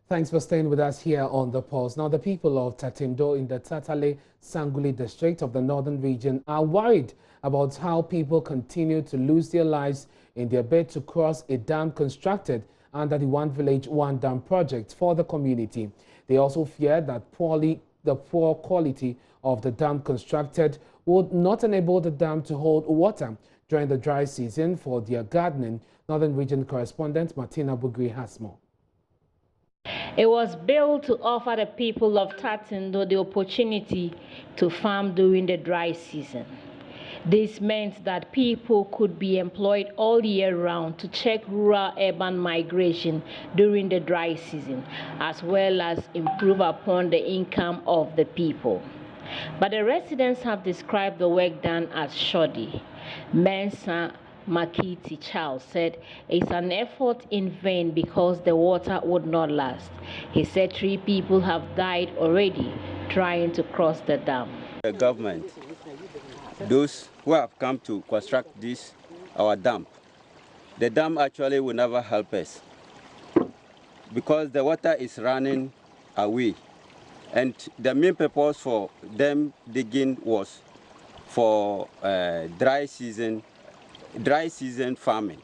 Thanks for staying with us here on The Pulse. Now, the people of Tatindo in the Tatale Sanguli district of the northern region are worried about how people continue to lose their lives in their bid to cross a dam constructed under the One Village, One Dam project for the community. They also fear that the poor quality of the dam constructed would not enable the dam to hold water during the dry season for their gardening. Northern Region correspondent Martina Bugri has more. It was built to offer the people of Tatindo the opportunity to farm during the dry season. This meant that people could be employed all year round to check rural-urban migration during the dry season, as well as improve upon the income of the people. But the residents have described the work done as shoddy. Mensa Makiti Charles said it's an effort in vain because the water would not last. He said 3 people have died already trying to cross the dam. The government, those who have come to construct our dam, the dam actually will never help us because the water is running away. And the main purpose for them digging was for dry season farming,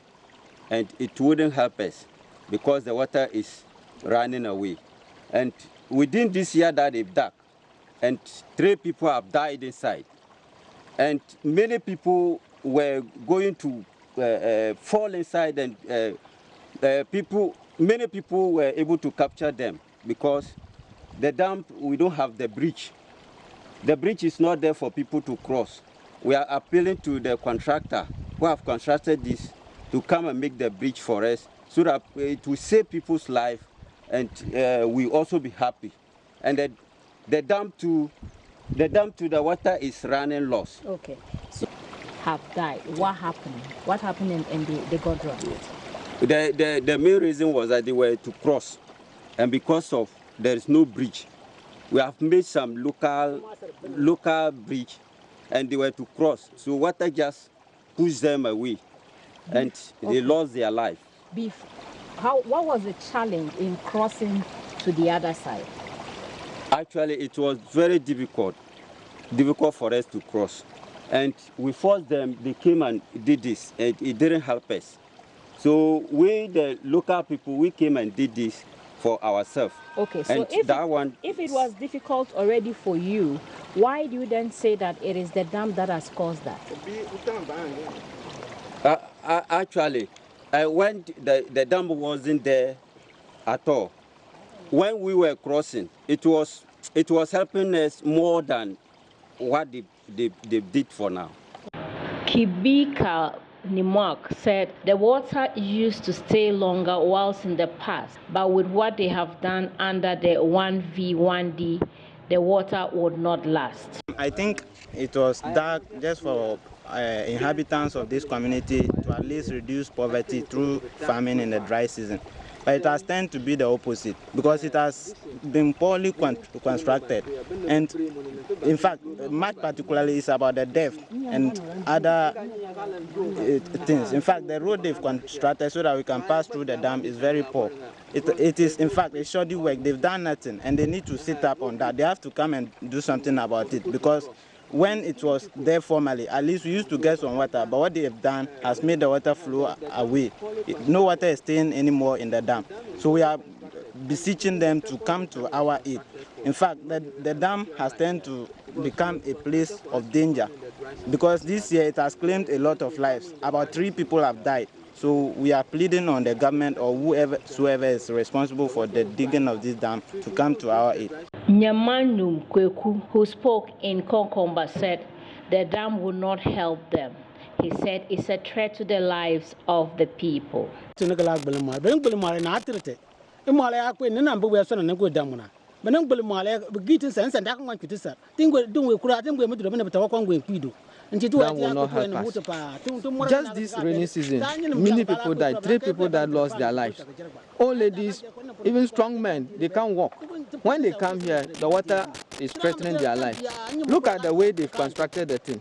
and it wouldn't help us because the water is running away. And within this year that they've dug, and 3 people have died inside, and many people were going to fall inside, and many people were able to capture them because the dam, we don't have the bridge. The bridge is not there for people to cross. We are appealing to the contractor who have constructed this to come and make the bridge for us so that it will save people's life, and we also be happy. And the dam to the water is running loss. Okay. So have died. What happened? What happened and they got drowned? The main reason was that they were to cross, and because of there is no bridge, we have made some local bridge, and they were to cross. So water just pushed them away, and they lost their life. What was the challenge in crossing to the other side? Actually, it was very difficult for us to cross. And we forced them, they came and did this, and it didn't help us. So we, the local people, we came and did this for ourselves. Okay, so if it was difficult already for you, why do you then say that it is the dam that has caused that? Actually, when the dam wasn't there at all, when we were crossing, it was helping us more than what they did for now. Kibika Nimak said the water used to stay longer whilst in the past, but with what they have done under the 1V, 1D, the water would not last. I think it was dug just for inhabitants of this community to at least reduce poverty through farming in the dry season. But it has tended to be the opposite because it has been poorly constructed. And in fact, much particularly is about the depth and other things. In fact, the road they've constructed so that we can pass through the dam is very poor. It is, in fact, a shoddy work. They've done nothing, and they need to sit up on that. They have to come and do something about it because when it was there formerly, at least we used to get some water, but what they have done has made the water flow away. No water is staying anymore in the dam. So we are beseeching them to come to our aid. In fact, the dam has tended to become a place of danger because this year it has claimed a lot of lives. About 3 people have died. So we are pleading on the government or whoever is responsible for the digging of this dam to come to our aid. Nyamanum Kweku, who spoke in Konkomba, said the dam will not help them. He said it's a threat to the lives of the people. That will not help us. Just this rainy season, many people died. 3 people that lost their lives. Old ladies, even strong men, they can't walk. when they come here, the water is threatening their life. Look at the way they've constructed the thing.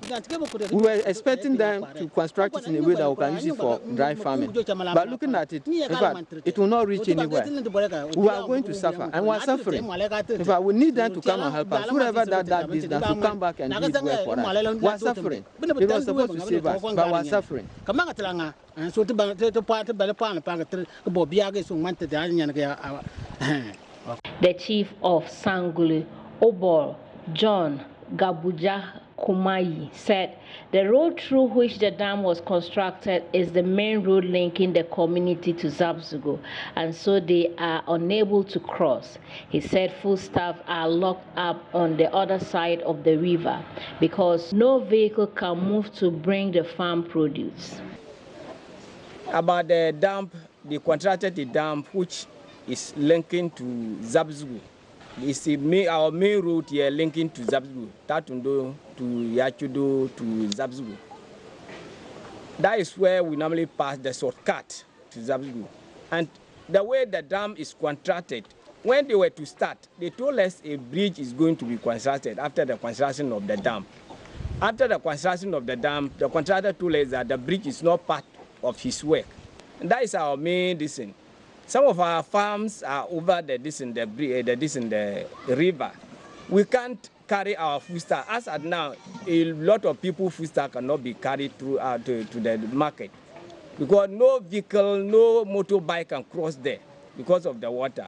We were expecting them to construct it in a way that we can use it for dry farming. But looking at it, in fact, it will not reach anywhere. We are going to suffer, and we are suffering. In fact, we need them to come and help us. Whoever that business will come back and do his work for us. We are suffering. It was supposed to save us, but we are suffering. The chief of Sanguli, Obor, John Gabuja Kumayi, said the road through which the dam was constructed is the main road linking the community to Zabzugo, and so they are unable to cross. He said foodstuffs are locked up on the other side of the river because no vehicle can move to bring the farm produce. About the dam, they contracted the dam which is linking to Zabzugo. It's our main route here linking to Zabzugo, Tatundo to Yachudo to Zabzugo. That is where we normally pass the shortcut to Zabzugo. And the way the dam is contracted, when they were to start, they told us a bridge is going to be constructed after the construction of the dam. After the construction of the dam, the contractor told us that the bridge is not part of his work. And that is our main reason. Some of our farms are over the river. We can't carry our foodstuff. As at now, a lot of people foodstuff cannot be carried through to the market because no vehicle, no motorbike can cross there because of the water.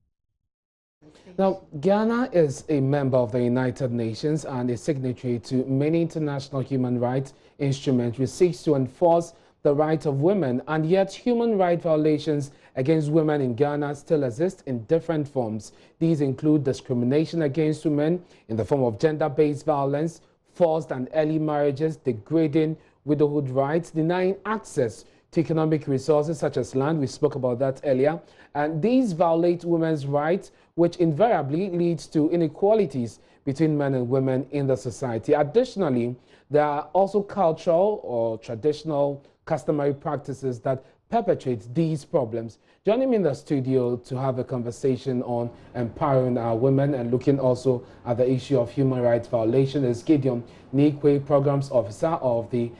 Now, Ghana is a member of the United Nations and a signatory to many international human rights instruments which seeks to enforce the rights of women, and yet human rights violations against women in Ghana still exist in different forms. These include discrimination against women in the form of gender-based violence, forced and early marriages, degrading widowhood rights, denying access to economic resources such as land. We spoke about that earlier. And these violate women's rights, which invariably leads to inequalities between men and women in the society. Additionally, there are also cultural or traditional customary practices that perpetrate these problems. Joining me in the studio to have a conversation on empowering our women and looking also at the issue of human rights violation is Gideon Nikwe, Programs Officer of the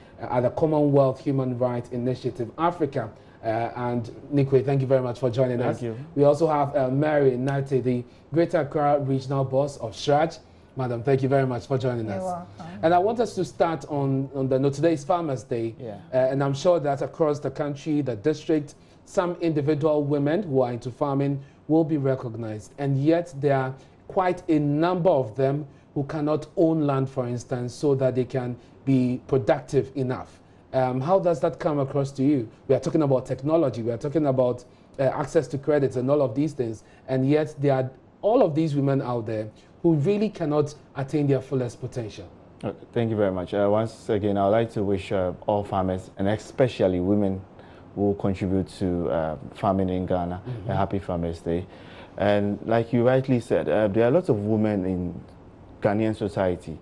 Commonwealth Human Rights Initiative Africa. And Nikwe, thank you very much for joining us. Thank you. We also have Mary Nate, the Greater Accra Regional Boss of SHRAJ. Madam, thank you very much for joining us. Welcome. And I want us to start on today's Farmers' Day. Yeah. And I'm sure that across the country, the district, some individual women who are into farming will be recognized. And yet there are quite a number of them who cannot own land, for instance, so that they can be productive enough. How does that come across to you? We are talking about technology. We are talking about access to credits and all of these things. And yet there are all of these women out there who really cannot attain their fullest potential. Thank you very much. Once again, I would like to wish all farmers, and especially women who contribute to farming in Ghana, a happy Farmers' Day. And like you rightly said, there are lots of women in Ghanaian society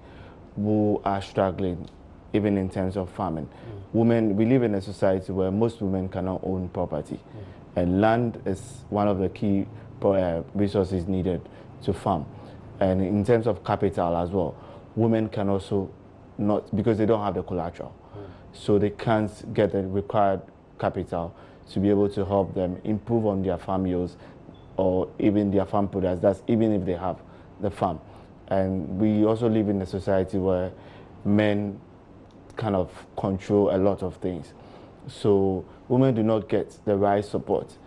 who are struggling, even in terms of farming. Women, we live in a society where most women cannot own property. And land is one of the key resources needed to farm. And in terms of capital as well, women can also not, because they don't have the collateral. So they can't get the required capital to be able to help them improve on their farm yields or even their farm products. That's even if they have the farm. And we also live in a society where men kind of control a lot of things. So women do not get the right support.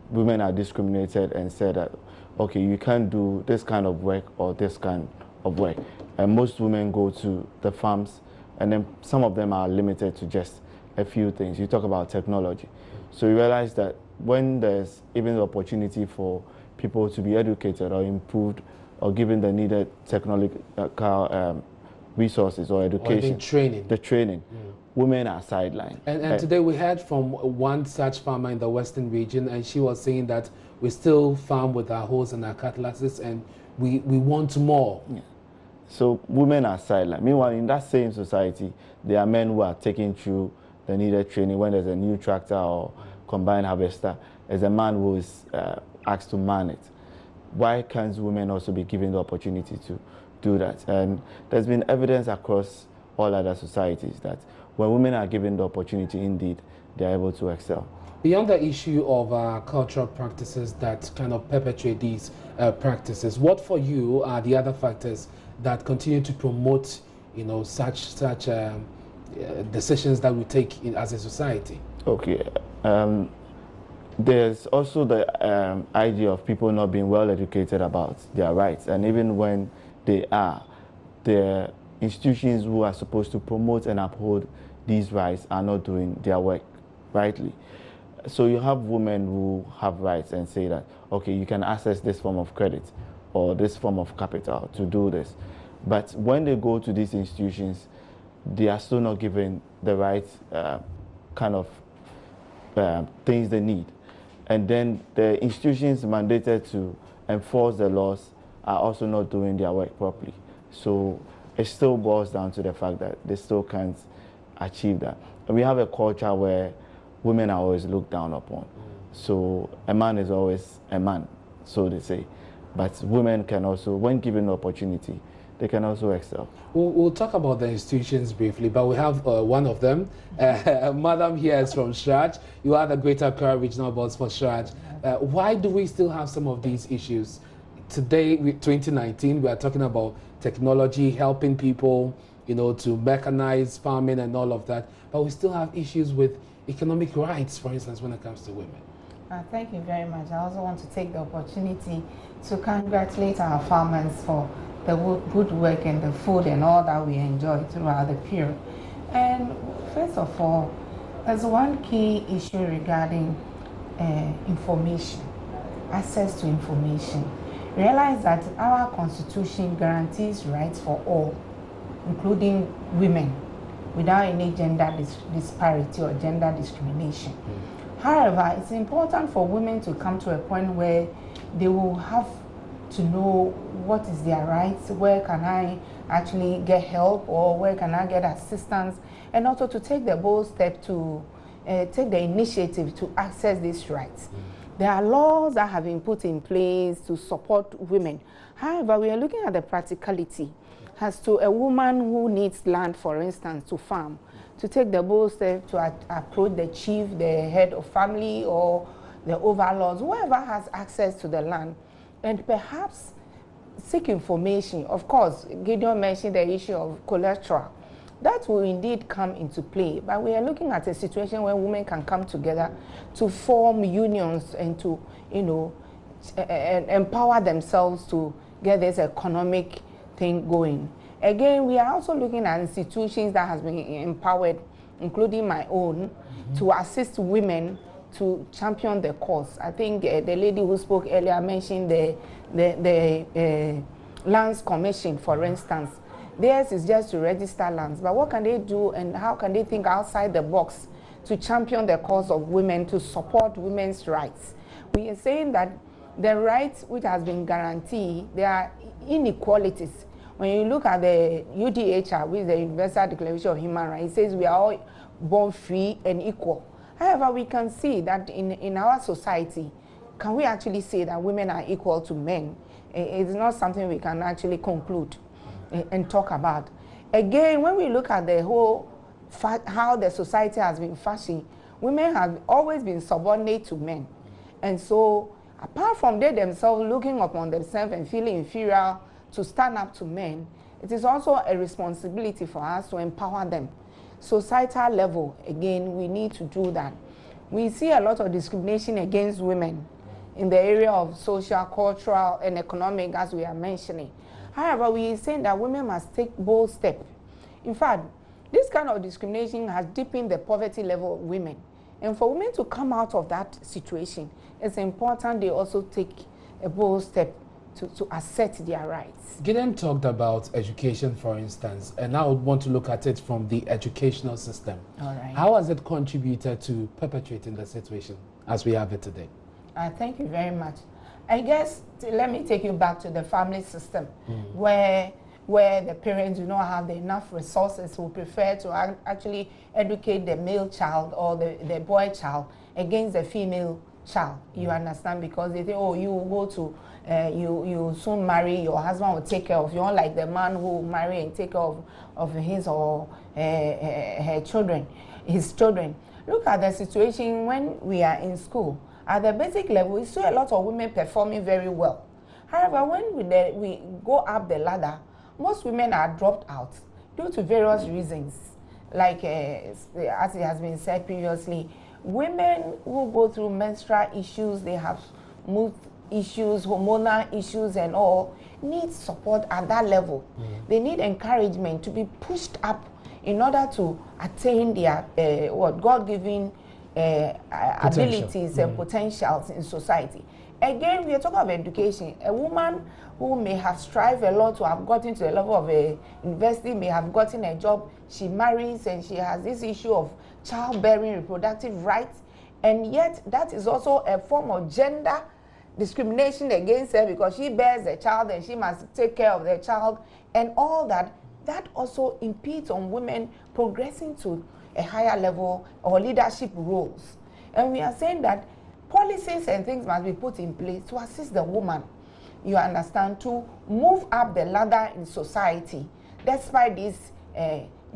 Women are discriminated and said that, okay, you can't do this kind of work or this kind of work. And most women go to the farms, and then some of them are limited to just a few things. You talk about technology. So you realize that when there's even the opportunity for people to be educated or improved or given the needed technological resources or education, or the training, women are sidelined. And today we heard from one such farmer in the Western region, and she was saying that we still farm with our hoes and our cutlasses, and we want more. Yeah. So women are sidelined. Meanwhile, in that same society, there are men who are taking through the needed training. When there's a new tractor or combined harvester, there's a man who is asked to man it. why can't women also be given the opportunity to do that? And there's been evidence across all other societies that when women are given the opportunity, indeed, they're able to excel. Beyond the issue of cultural practices that kind of perpetuate these practices, what for you are the other factors that continue to promote, you know, such decisions that we take as a society? Okay. There's also the idea of people not being well educated about their rights, and even when they are, the institutions who are supposed to promote and uphold these rights are not doing their work rightly. So you have women who have rights and say that, okay, you can access this form of credit or this form of capital to do this. But when they go to these institutions, they are still not given the right kind of things they need. And then the institutions mandated to enforce the laws are also not doing their work properly. So it still boils down to the fact that they still can't achieve that. And we have a culture where women are always looked down upon. So a man is always a man, so they say. But women can also, when given the opportunity, they can also excel. We'll talk about the institutions briefly, but we have one of them. Madam here is from Shraj. You are the Greater Accra Regional Boss for Shraj. Why do we still have some of these issues? Today, 2019, we are talking about technology helping people, you know, to mechanize farming and all of that. But we still have issues with economic rights, for instance, when it comes to women. Thank you very much. I also want to take the opportunity to congratulate our farmers for the good work and the food and all that we enjoy throughout the period. And first of all, there's one key issue regarding information, access to information. Realize that our constitution guarantees rights for all, including women, without any gender disparity or gender discrimination. However, it's important for women to come to a point where they will have to know what is their rights, where can I actually get help, or where can I get assistance, and also to take the bold step to take the initiative to access these rights. There are laws that have been put in place to support women. However, we are looking at the practicality as to a woman who needs land, for instance, to farm, to take the bold step to approach the chief, the head of family, or the overlords, whoever has access to the land, and perhaps seek information. Of course, Gideon mentioned the issue of collateral. That will indeed come into play, but we are looking at a situation where women can come together to form unions and to, you know, empower themselves to get this economic thing going. Again, we are also looking at institutions that has been empowered, including my own, to assist women to champion the cause. I think the lady who spoke earlier mentioned the Lands Commission, for instance. Theirs is just to register lands, but what can they do and how can they think outside the box to champion the cause of women, to support women's rights? We are saying that the rights which has been guaranteed, there are inequalities. When you look at the UDHR, which is the Universal Declaration of Human Rights, it says we are all born free and equal. However, we can see that in our society, can we actually say that women are equal to men? It's not something we can actually conclude and talk about. Again, when we look at the whole how the society has been fashioned, women have always been subordinate to men. And so, apart from they themselves looking upon themselves and feeling inferior to stand up to men, it is also a responsibility for us to empower them. Societal level, again, we need to do that. We see a lot of discrimination against women in the area of social, cultural, and economic, as we are mentioning. However, we are saying that women must take bold steps. In fact, this kind of discrimination has deepened the poverty level of women. And for women to come out of that situation, it's important they also take a bold step to assert their rights. Gideon talked about education, for instance, and I would want to look at it from the educational system. All right. How has it contributed to perpetuating the situation as we have it today? Thank you very much. I guess, let me take you back to the family system, where the parents do not have enough resources, who prefer to actually educate the male child or the boy child against the female child. You understand? Because they think, oh, you go to, you soon marry, your husband will take care of you, unlike the man who will marry and take care of his or her children, his children. Look at the situation when we are in school. At the basic level, we see a lot of women performing very well. However, when we go up the ladder, most women are dropped out due to various reasons. Like as it has been said previously, women who go through menstrual issues, they have mood issues, hormonal issues and all, need support at that level. They need encouragement to be pushed up in order to attain their God-given abilities and potentials in society. Again, we are talking about education. A woman who may have strived a lot to have gotten to the level of a university, may have gotten a job, she marries and she has this issue of childbearing, reproductive rights, and yet that is also a form of gender discrimination against her because she bears a child and she must take care of the child and all that. That also impedes on women progressing to a higher level or leadership roles. And we are saying that policies and things must be put in place to assist the woman, you understand, to move up the ladder in society despite this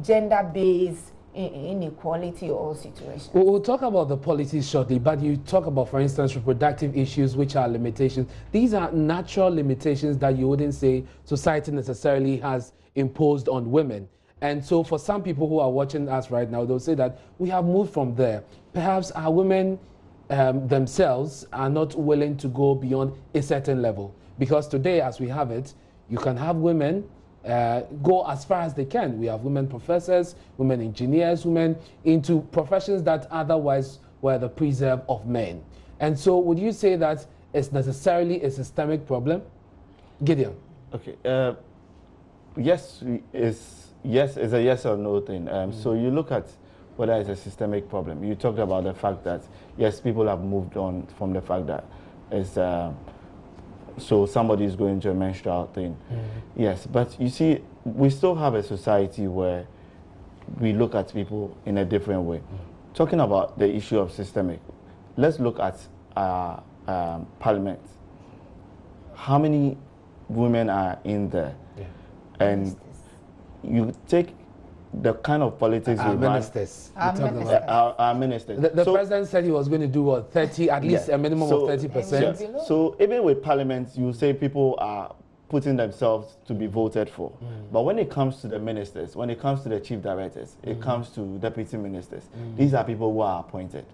gender-based inequality or situation. We'll talk about the policies shortly, but you talk about, for instance, reproductive issues, which are limitations. These are natural limitations that you wouldn't say society necessarily has imposed on women. And so for some people who are watching us right now, they'll say that we have moved from there. Perhaps our women themselves are not willing to go beyond a certain level. Because today, as we have it, you can have women go as far as they can. We have women professors, women engineers, women into professions that otherwise were the preserve of men. And so would you say that it's necessarily a systemic problem? Gideon. Okay. Yes, it's a yes or no thing. So you look at whether it's a systemic problem. You talked about the fact that, yes, people have moved on from the fact that it's, so somebody is going to a menstrual thing. Yes, but you see, we still have a society where we look at people in a different way. Talking about the issue of systemic, let's look at parliament. How many women are in there? And you take the kind of politics we ministers. Our ministers. The president said he was going to do what, 30, at least a minimum of 30%. So even with parliament, you say people are putting themselves to be voted for. But when it comes to the ministers, when it comes to the chief directors, it comes to deputy ministers, these are people who are appointed.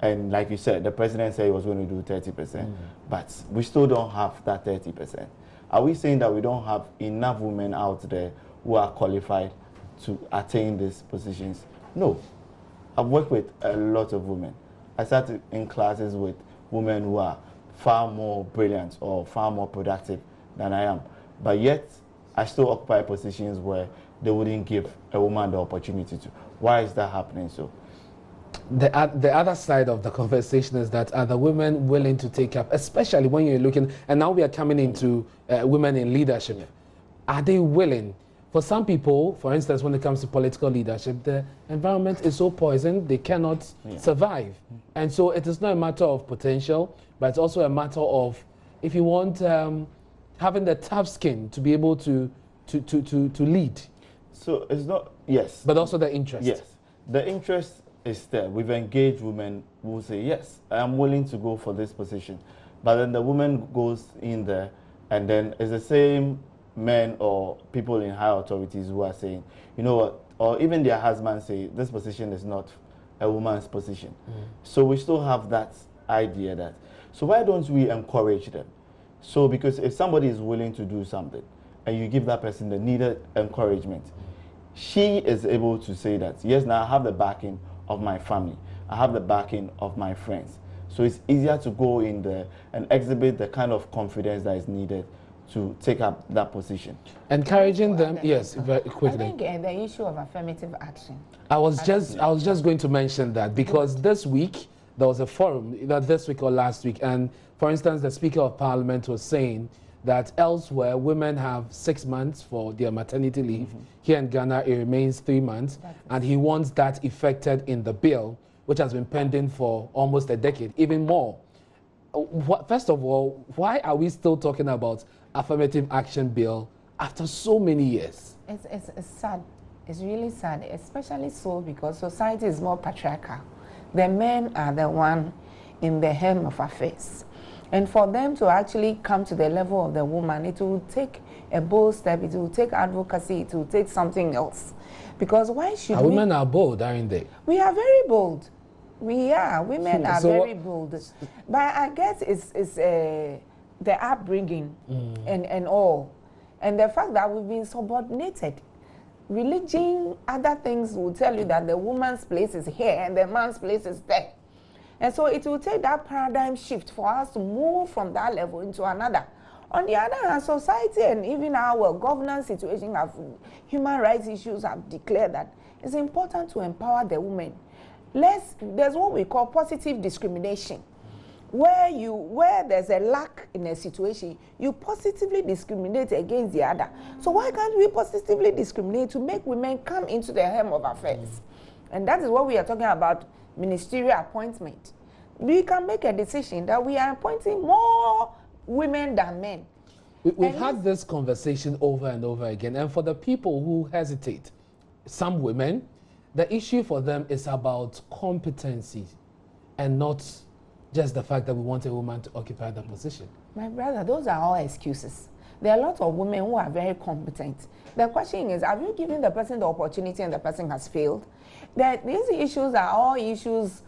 And like you said, the president said he was going to do 30%, but we still don't have that 30%. Are we saying that we don't have enough women out there who are qualified to attain these positions? No. I've worked with a lot of women. I sat in classes with women who are far more brilliant or far more productive than I am. But yet, I still occupy positions where they wouldn't give a woman the opportunity to. Why is that happening so? The other side of the conversation is that are the women willing to take up, especially when you're looking, and now we are coming into women in leadership. Are they willing? For some people, for instance, when it comes to political leadership, the environment is so poisoned, they cannot survive. And so it is not a matter of potential, but it's also a matter of, if you want, having the tough skin to be able to lead. So it's not, yes. But also the interest. Yes. The interest is there. We've engaged women who say, yes, I am willing to go for this position. But then the woman goes in there, and then it's the same men or people in high authorities who are saying, you know what, or even their husbands say, this position is not a woman's position. So we still have that idea that, so why don't we encourage them? So because if somebody is willing to do something, and you give that person the needed encouragement, she is able to say that, yes, now I have the backing of my family, I have the backing of my friends. So it's easier to go in there and exhibit the kind of confidence that is needed to take up that position. Encouraging them, yes, very quickly. I think the issue of affirmative action. I was just going to mention that, because this week there was a forum, either this week or last week, and for instance, the Speaker of Parliament was saying that elsewhere women have 6 months for their maternity leave. Here in Ghana, it remains 3 months, and he wants that effected in the bill which has been pending for almost a decade, even more. First of all, why are we still talking about affirmative action bill after so many years? It's sad. It's really sad, especially so because society is more patriarchal. The men are the one in the helm of affairs. And for them to actually come to the level of the woman, it will take a bold step, it will take advocacy, it will take something else. Because why should we... Women are bold, aren't they? We are very bold. We are. Women are very bold. But I guess it's the upbringing and all. And the fact that we've been subordinated. Religion, other things will tell you that the woman's place is here and the man's place is there. And so it will take that paradigm shift for us to move from that level into another. On the other hand, society and even our governance situation of human rights issues have declared that it's important to empower the women. There's what we call positive discrimination. Where there's a lack in a situation, you positively discriminate against the other. So why can't we positively discriminate to make women come into the helm of affairs? And that is what we are talking about, ministerial appointment. We can make a decision that we are appointing more women than men. We've had this conversation over and over again, and for the people who hesitate, some women, the issue for them is about competency and not just the fact that we want a woman to occupy the position. My brother, those are all excuses. There are a lot of women who are very competent. The question is, have you given the person the opportunity and the person has failed? These issues are all issues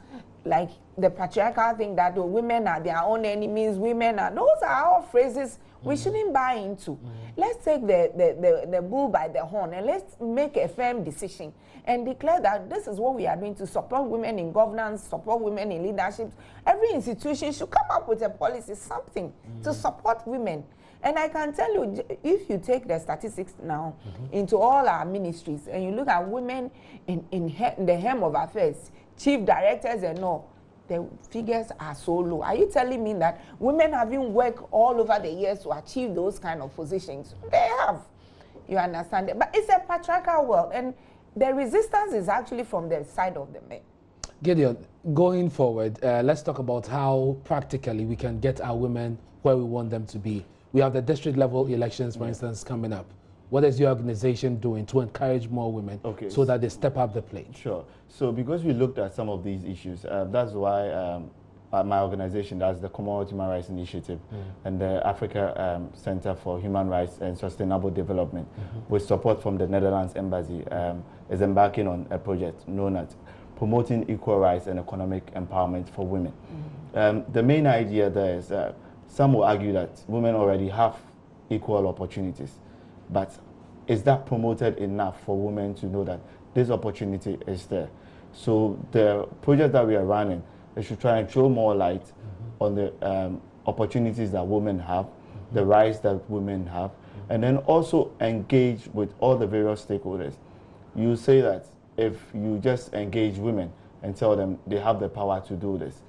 like the patriarchal thing that women are their own enemies, women are, those are all phrases we shouldn't buy into. Let's take the bull by the horn and let's make a firm decision and declare that this is what we are doing to support women in governance, support women in leadership. Every institution should come up with a policy, something to support women. And I can tell you, if you take the statistics now into all our ministries and you look at women in the helm of affairs, chief directors and all, the figures are so low. Are you telling me that women having worked all over the years to achieve those kind of positions? They have. You understand it? But it's a patriarchal world, and the resistance is actually from the side of the men. Gideon, going forward, let's talk about how practically we can get our women where we want them to be. We have the district level elections, for instance, coming up. What is your organization doing to encourage more women so that they step up the plate? Sure. So because we looked at some of these issues, that's why my organization, that's the Commonwealth Human Rights Initiative and the Africa Center for Human Rights and Sustainable Development, with support from the Netherlands Embassy, is embarking on a project known as Promoting Equal Rights and Economic Empowerment for Women. The main idea there is some will argue that women already have equal opportunities, but is that promoted enough for women to know that this opportunity is there? So the project that we are running, they should try and throw more light on the opportunities that women have, the rights that women have, and then also engage with all the various stakeholders. You say that if you just engage women and tell them they have the power to do this,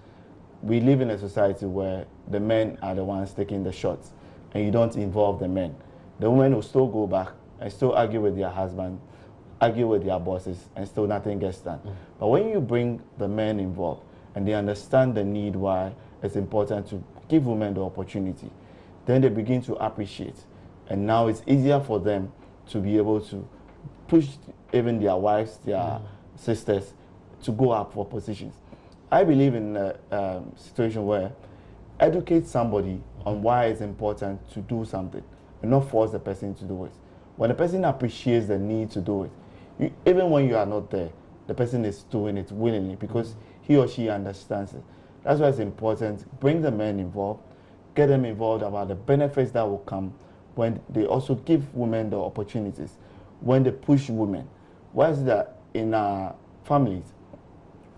we live in a society where the men are the ones taking the shots and you don't involve the men. The women will still go back and still argue with their husband, argue with their bosses, and still nothing gets done. But when you bring the men involved and they understand the need why it's important to give women the opportunity, then they begin to appreciate. And now it's easier for them to be able to push even their wives, their sisters, to go up for positions. I believe in a situation where educate somebody on why it's important to do something and not force the person to do it. When the person appreciates the need to do it, even when you are not there, the person is doing it willingly because he or she understands it. That's why it's important. Bring the men involved, get them involved about the benefits that will come when they also give women the opportunities, when they push women. Why is that in our families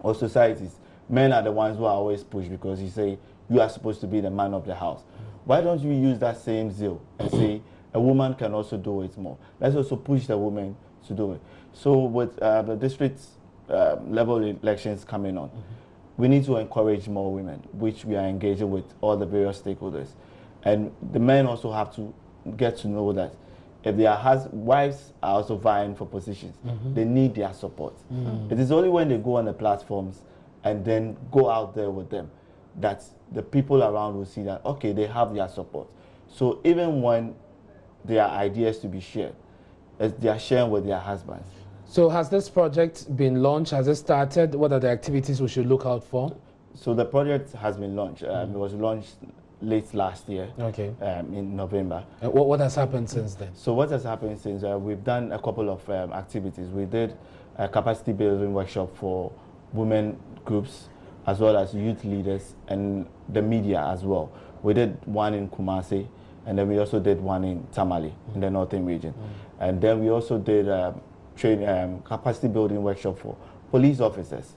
or societies, men are the ones who are always pushed because you say you are supposed to be the man of the house. Why don't you use that same zeal and say a woman can also do it more? Let's also push the women to do it. So with the district level elections coming on, we need to encourage more women, which we are engaging with all the various stakeholders. And the men also have to get to know that if their wives are also vying for positions, they need their support. It is only when they go on the platforms and then go out there with them, that the people around will see that, okay, they have their support. So even when there are ideas to be shared, they are sharing with their husbands. So has this project been launched? Has it started? What are the activities we should look out for? So the project has been launched. It was launched late last year, okay, in November. What has happened since then? So what has happened since, we've done a couple of activities. We did a capacity building workshop for women groups, as well as youth leaders and the media as well. We did one in Kumasi, and then we also did one in Tamale, in the northern region. And then we also did capacity building workshop for police officers,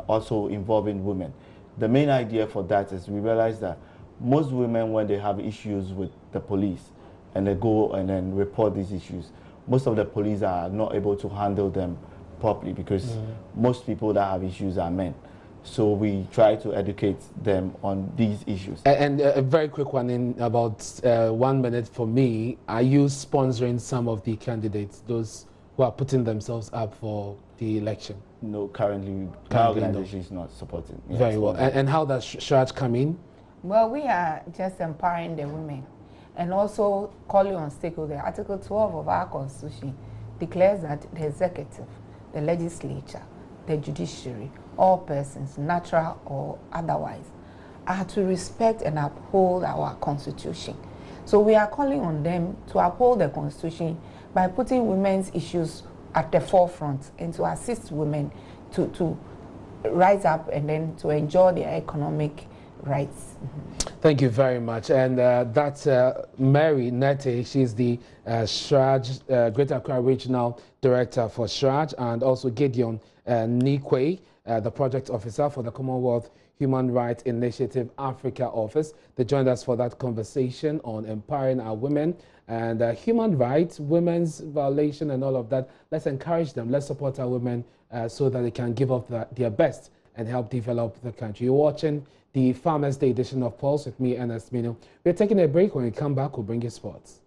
also involving women. The main idea for that is we realized that most women, when they have issues with the police and they go and then report these issues, most of the police are not able to handle them properly, because most people that have issues are men. So we try to educate them on these issues. And a very quick one, in about 1 minute for me. Are you sponsoring some of the candidates, those who are putting themselves up for the election? No, currently my organization is not supporting. Yeah, very well. And how does Shraj come in? Well, we are just empowering the women and also calling on stakeholders. Article 12 of our Constitution declares that the executive, the legislature, the judiciary, all persons, natural or otherwise, are to respect and uphold our Constitution. So we are calling on them to uphold the Constitution by putting women's issues at the forefront and to assist women to rise up and then to enjoy their economic rights. Thank you very much. And that's Mary Nete. She's the Shraj, Greater Accra Regional Director for Shraj, and also Gideon Nikwe, the Project Officer for the Commonwealth Human Rights Initiative Africa Office. They joined us for that conversation on empowering our women and human rights, women's violation and all of that. Let's encourage them. Let's support our women so that they can give up their best and help develop the country. You're watching the Farmers Day edition of Pulse with me, Ernest Mino. We're taking a break. When we come back, we'll bring you sports.